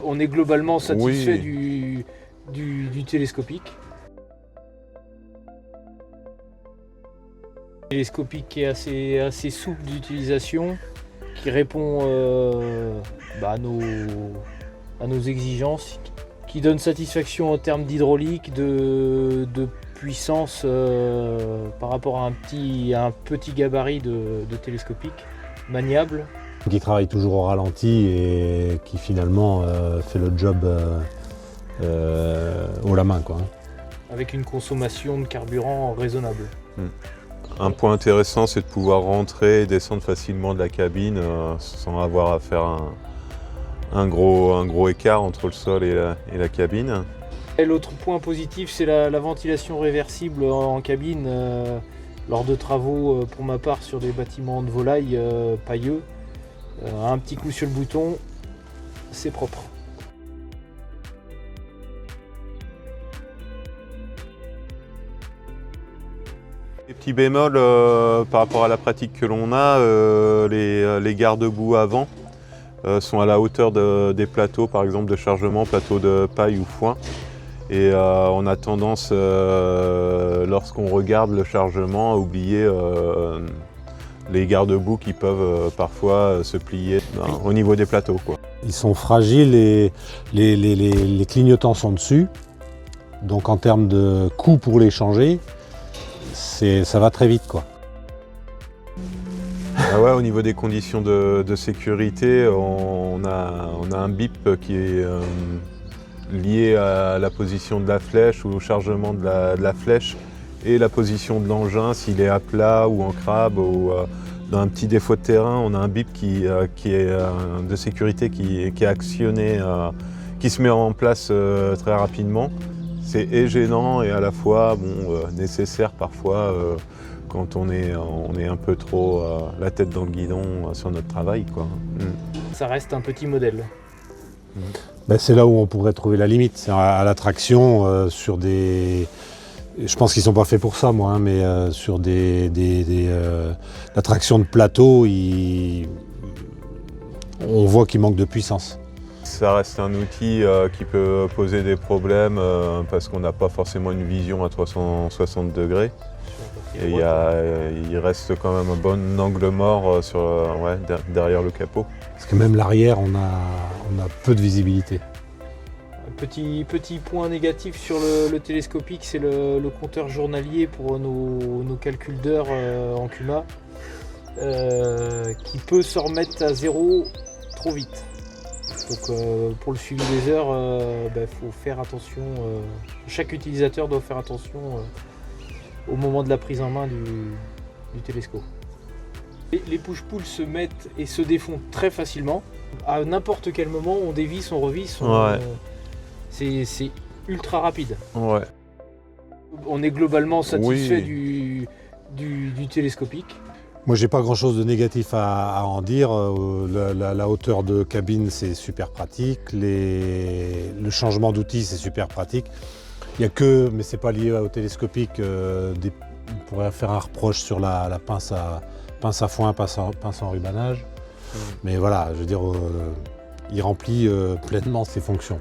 on est globalement satisfait Oui. du télescopique. Télescopique qui est assez souple d'utilisation, qui répond à nos exigences, qui donne satisfaction en termes d'hydraulique, de puissance par rapport à un petit gabarit de télescopique, maniable. Qui travaille toujours au ralenti et qui finalement fait le job haut la main, quoi. Avec une consommation de carburant raisonnable. Un point intéressant, c'est de pouvoir rentrer et descendre facilement de la cabine sans avoir à faire un gros écart entre le sol et la cabine. Et l'autre point positif, c'est la ventilation réversible en cabine lors de travaux, pour ma part, sur des bâtiments de volaille pailleux. Un petit coup sur le bouton, c'est propre. Les petits bémols par rapport à la pratique que l'on a, les garde-boue avant sont à la hauteur des plateaux, par exemple de chargement, plateaux de paille ou foin. Et on a tendance, lorsqu'on regarde le chargement, à oublier les garde-boue qui peuvent parfois se plier au niveau des plateaux, quoi. Ils sont fragiles et les clignotants sont dessus. Donc en termes de coût pour les changer, ça va très vite, quoi. Ah ouais, au niveau des conditions de sécurité, on a un bip qui est lié à la position de la flèche ou au chargement de la flèche et la position de l'engin, s'il est à plat ou en crabe ou dans un petit défaut de terrain, on a un bip qui est de sécurité qui est actionné, qui se met en place très rapidement. C'est gênant et à la fois nécessaire parfois quand on est un peu trop la tête dans le guidon sur notre travail, quoi. Ça reste un petit modèle. Ben, c'est là où on pourrait trouver la limite. C'est à la traction sur des... Je pense qu'ils ne sont pas faits pour ça, moi, hein, mais sur la traction de plateau, on voit qu'il manque de puissance. Ça reste un outil qui peut poser des problèmes parce qu'on n'a pas forcément une vision à 360 degrés. Et il reste quand même un bon angle mort derrière le capot. Parce que même l'arrière, on a peu de visibilité. Petit point négatif sur le télescopique, c'est le compteur journalier pour nos calculs d'heures en CUMA qui peut se remettre à zéro trop vite. Donc pour le suivi des heures, faut faire attention. Chaque utilisateur doit faire attention au moment de la prise en main du télescope. Les push-pull se mettent et se défont très facilement. À n'importe quel moment, on dévisse, on revisse. C'est ultra rapide. Ouais. On est globalement satisfait Oui. du télescopique. Moi, j'ai pas grand-chose de négatif à en dire. La hauteur de cabine, c'est super pratique. Le changement d'outil, c'est super pratique. Il n'y a que, mais c'est pas lié au télescopique, on pourrait faire un reproche sur la pince à foin, pince en rubanage. Mais voilà, je veux dire, il remplit pleinement ses fonctions.